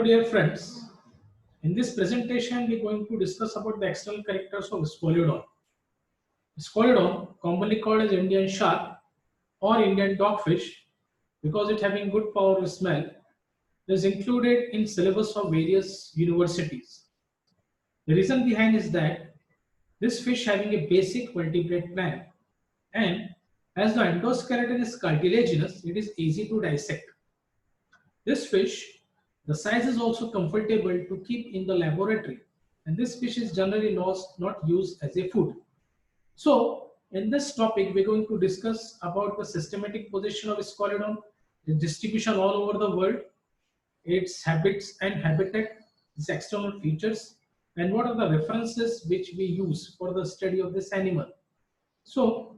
dear friends. In this presentation, we're going to discuss about the external characters of Scoliodon. Scoliodon, commonly called as Indian shark or Indian dogfish, because it having good power of smell, is included in syllabus of various universities. The reason behind is that this fish having a basic vertebrate plan, and as the endoskeleton is cartilaginous, it is easy to dissect. This fish, the size is also comfortable to keep in the laboratory, and this fish is generally not used as a food. So, in this topic, we're going to discuss about the systematic position of Scoliodon, its distribution all over the world, its habits and habitat, its external features, and what are the references which we use for the study of this animal. So,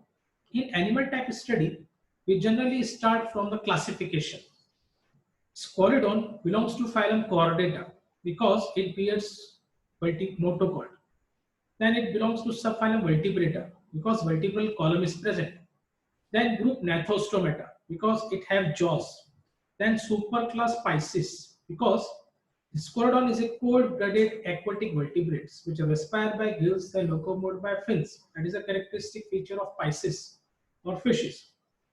in animal type study, we generally start from the classification. Scoliodon belongs to phylum Chordata because it bears notochord. Then it belongs to subphylum Vertebrata because vertebral column is present. Then group Gnathostomata because it have jaws. Then superclass Pisces because Scoliodon is a cold-blooded aquatic vertebrates which respire by gills and locomote by fins. That is a characteristic feature of Pisces or fishes.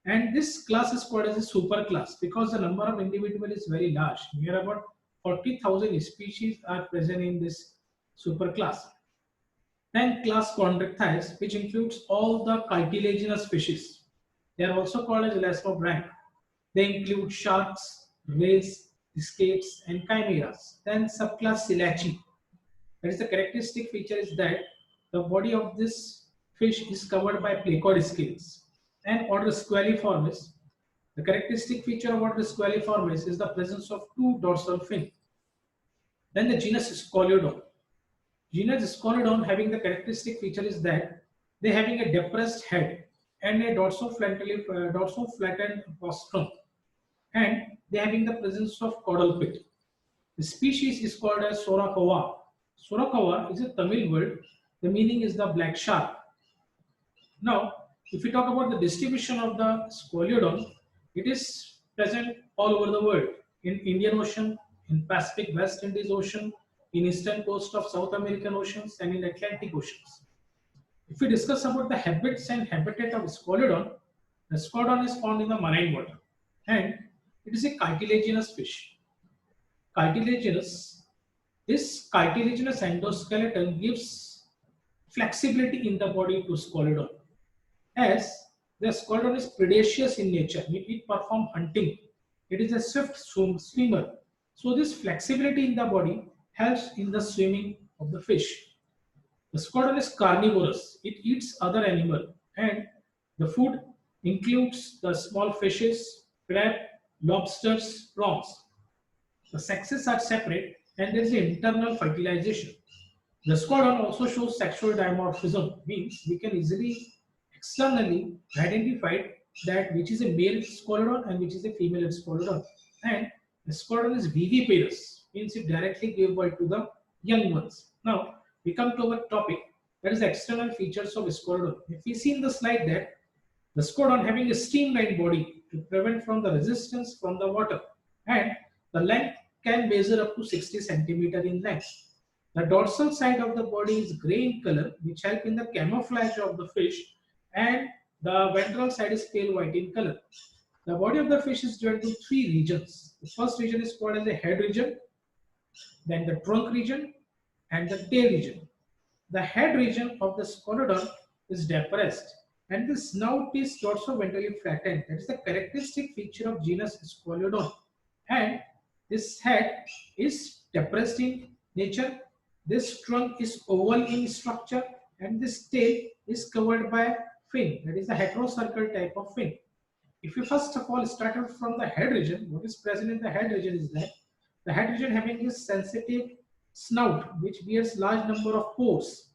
And this class is called as a superclass because the number of individual is very large. Near about 40,000 species are present in this superclass. Then class Chondrichthyes, which includes all the cartilaginous fishes. They are also called as elasmobranch rank. They include sharks, rays, skates, and chimeras. Then subclass Silaci. That is the characteristic feature is that the body of this fish is covered by placoid scales. And order Squaliformes. The characteristic feature of order Squaliformes is the presence of two dorsal fins. Then the genus Scoliodon. Genus Scoliodon having the characteristic feature is that they having a depressed head and a dorsoflattened rostrum, and they having the presence of caudal pit. The species is called as Sorakawa. Sorakawa is a Tamil word. The meaning is the black shark. Now, if we talk about the distribution of the Scoliodon, it is present all over the world in Indian Ocean, in Pacific West Indies Ocean, in eastern coast of South American oceans, and in Atlantic oceans. If we discuss about the habits and habitat of Scoliodon, the Scoliodon is found in the marine water, and it is a cartilaginous fish. This cartilaginous endoskeleton gives flexibility in the body to Scoliodon. As the Scoliodon is predaceous in nature, it performs hunting. It is a swift swimmer. So this flexibility in the body helps in the swimming of the fish. The Scoliodon is carnivorous. It eats other animal, and the food includes the small fishes, crab, lobsters, prawns. The sexes are separate and there is internal fertilization. The Scoliodon also shows sexual dimorphism, means we can easily externally identify that which is a male Scoliodon and which is a female Scoliodon. And the Scoliodon is viviparous, means it directly gave birth to the young ones. Now we come to our topic, that is the external features of Scoliodon. If we see in the slide that the Scoliodon having a streamlined body to prevent from the resistance from the water, and the length can measure up to 60 centimeter in length. The dorsal side of the body is grey in color, which help in the camouflage of the fish, and the ventral side is pale white in color. The body of the fish is divided into three regions. The first region is called as the head region, then the trunk region, and the tail region. The head region of the Scoliodon is depressed, and the snout is dorsoventrally flattened. That is the characteristic feature of genus Scoliodon. And this head is depressed in nature. This trunk is oval in structure, and this tail is covered by fin. That is the heterocircle type of fin. If you first of all started from the head region, what is present in the head region is that the head region having a sensitive snout which bears large number of pores.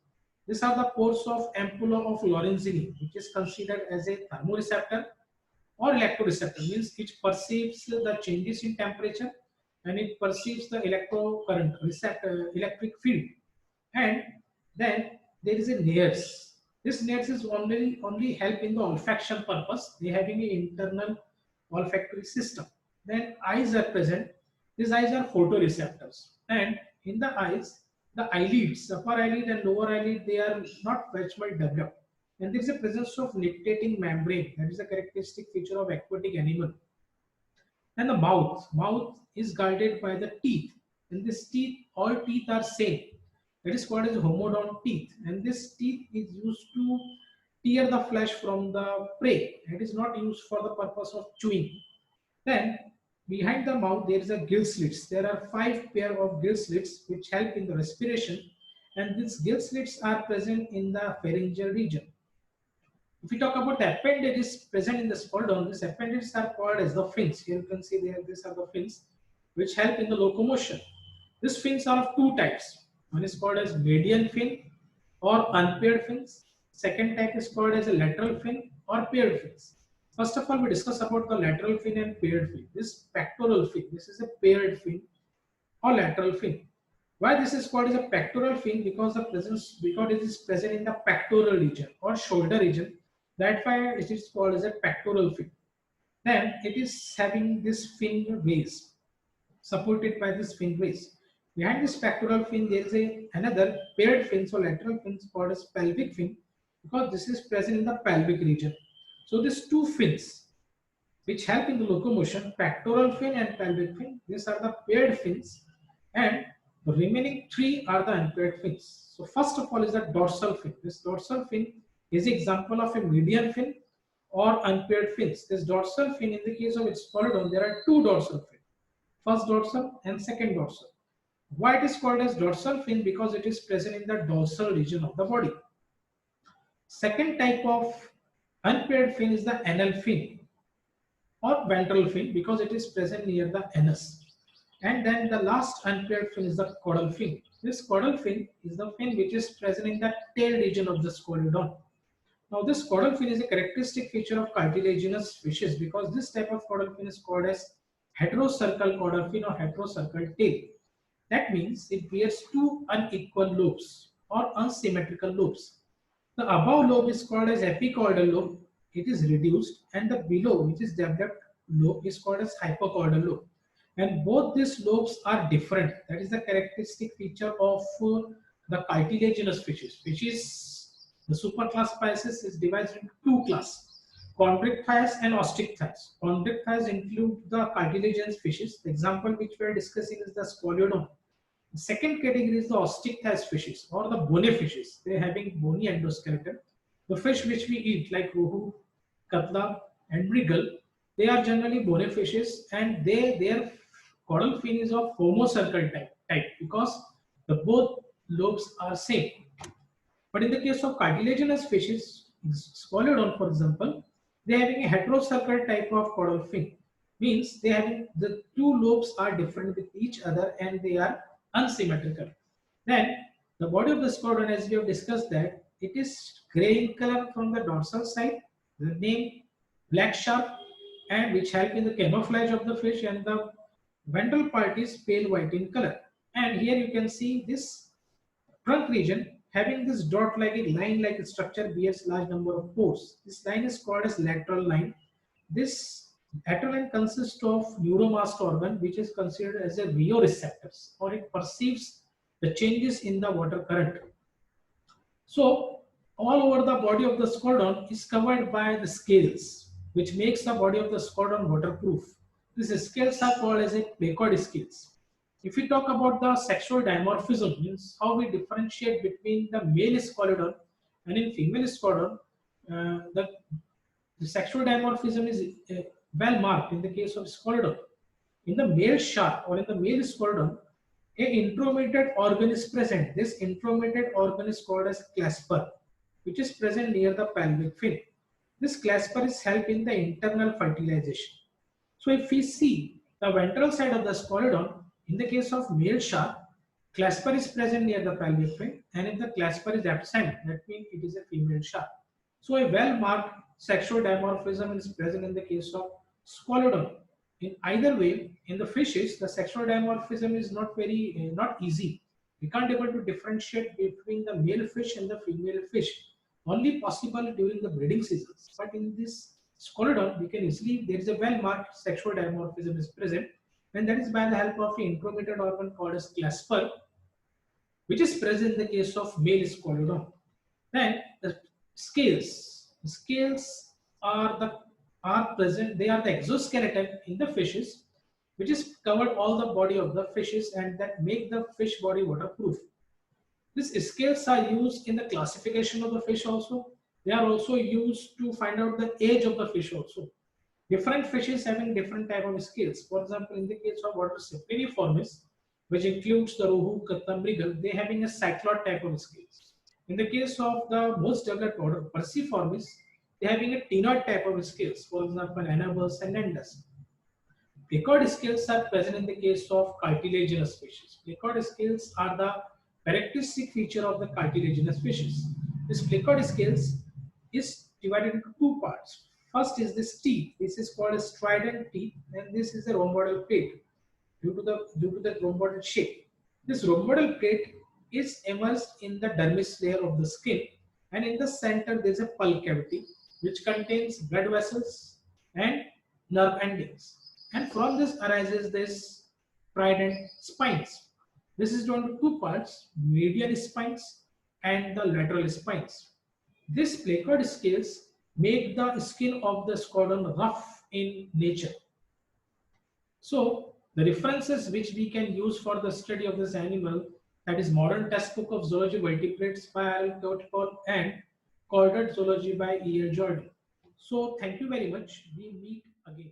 These are the pores of ampulla of Lorenzini, which is considered as a thermoreceptor or electroreceptor, means it perceives the changes in temperature and it perceives the electrocurrent electric field. And then there is a nares. This nares is only help in the olfaction purpose. They having an internal olfactory system. Then eyes are present. These eyes are photoreceptors, and in the eyes, the eyelids, upper eyelid and lower eyelid, they are not much developed, and there is a presence of nictitating membrane. That is a characteristic feature of aquatic animal. And the mouth is guarded by the teeth. In this teeth, all teeth are same. That is called as homodont teeth. And this teeth is used to tear the flesh from the prey. It is not used for the purpose of chewing. Then behind the mouth there is a gill slits. There are 5 pair of gill slits which help in the respiration, and these gill slits are present in the pharyngeal region. If we talk about the appendages present in the skull, these appendages are called as the fins. Here you can see there, these are the fins which help in the locomotion. These fins are of two types. One is called as median fin or unpaired fins. Second type is called as a lateral fin or paired fins. First of all, we discuss about the lateral fin and paired fin. This pectoral fin, this is a paired fin or lateral fin. Why this is called as a pectoral fin? Because it is present in the pectoral region or shoulder region. That's why it is called as a pectoral fin. Then it is having this fin base, supported by this fin base. Behind this pectoral fin, there is another paired fin, so lateral fins called as pelvic fin, because this is present in the pelvic region. So these two fins which help in the locomotion, pectoral fin and pelvic fin, these are the paired fins, and the remaining 3 are the unpaired fins. So first of all is the dorsal fin. This dorsal fin is an example of a median fin or unpaired fins. This dorsal fin, in the case of its Scolodon, there are 2 dorsal fins, first dorsal and second dorsal. Why it is called as dorsal fin? Because it is present in the dorsal region of the body. Second type of unpaired fin is the anal fin or ventral fin, because it is present near the anus. And then the last unpaired fin is the caudal fin. This caudal fin is the fin which is present in the tail region of the Scolodon. Now this caudal fin is a characteristic feature of cartilaginous fishes, because this type of caudal fin is called as heterocercal caudal fin or heterocercal tail. That means it bears 2 unequal lobes or unsymmetrical lobes. The above lobe is called as epicaudal lobe. It is reduced, and the below, which is developed lobe, is called as hypocaudal lobe. And both these lobes are different. That is the characteristic feature of the cartilaginous fishes. The superclass Pisces is divided into 2 classes: chondrichthyes and osteichthyes. Chondrichthyes include the cartilaginous fishes. The example which we are discussing is the Scoliodon. The second category is the osteichthyes fishes or the bony fishes. They are having bony endoskeleton. The fish which we eat, like rohu, katla, and mrigal, they are generally bony fishes, and their caudal fin is of homocercal type, because the both lobes are same. But in the case of cartilaginous fishes, Scoliodon for example, they are having a heterocercal type of caudal fin. Means they having the 2 lobes are different with each other and they are unsymmetrical. Then the body of the Scoliodon, as we have discussed, that it is grey in color from the dorsal side, the name black sharp, and which help in the camouflage of the fish, and the ventral part is pale white in color. And here you can see this trunk region having this dot like a line like a structure bears large number of pores. This line is called as lateral line. This lateral line consists of neuromast organ, which is considered as a rheoreceptors, or it perceives the changes in the water current. So all over the body of the Scoliodon is covered by the scales, which makes the body of the Scoliodon waterproof. These scales are called as a placoid scales. If we talk about the sexual dimorphism, means how we differentiate between the male Scoliodon and in female Scoliodon, the sexual dimorphism is well marked in the case of Scoliodon. In the male shark or in the male Scoliodon, a intromitted organ is present. This intromitted organ is called as clasper, which is present near the pelvic fin. This clasper is help in the internal fertilization. So if we see the ventral side of the Scoliodon, in the case of male shark, clasper is present near the pelvic fin, and if the clasper is absent, that means it is a female shark. So a well-marked sexual dimorphism is present in the case of Scoliodon. In either way, in the fishes, the sexual dimorphism is not easy. We can't able to differentiate between the male fish and the female fish. Only possible during the breeding seasons. But in this Scoliodon, we can easily, there is a well-marked sexual dimorphism is present. and that is by the help of an intromittent organ called as clasper, which is present in the case of male Squalodon. Then the scales. The scales are present. They are the exoskeleton in the fishes, which is covered all the body of the fishes and that make the fish body waterproof. These scales are used in the classification of the fish also. They are also used to find out the age of the fish also. Different fishes having different type of scales. For example, in the case of water Cypriniformis, which includes the rohu, kattam, mrigal, they having a cyclod type of scales. In the case of the most developed order, Perciformis, they having a ctenoid type of scales. For example, Anabas and Nandus. Placoid scales are present in the case of cartilaginous fishes. Placoid scales are the characteristic feature of the cartilaginous fishes. This placoid scales is divided into two parts. First is this teeth. This is called a strident teeth, and this is a rhomboidal plate due to the rhomboidal shape. This rhomboidal plate is immersed in the dermis layer of the skin, and in the center there is a pulp cavity which contains blood vessels and nerve endings. And from this arises this trident spines. This is done into two parts: medial spines and the lateral spines. These placoid scales make the skin of the squadron rough in nature. So the references which we can use for the study of this animal, that is modern textbook of zoology vertebrates by Aaron Kotipol and Corded Zoology by E.L. Jordan. So thank you very much. We meet again.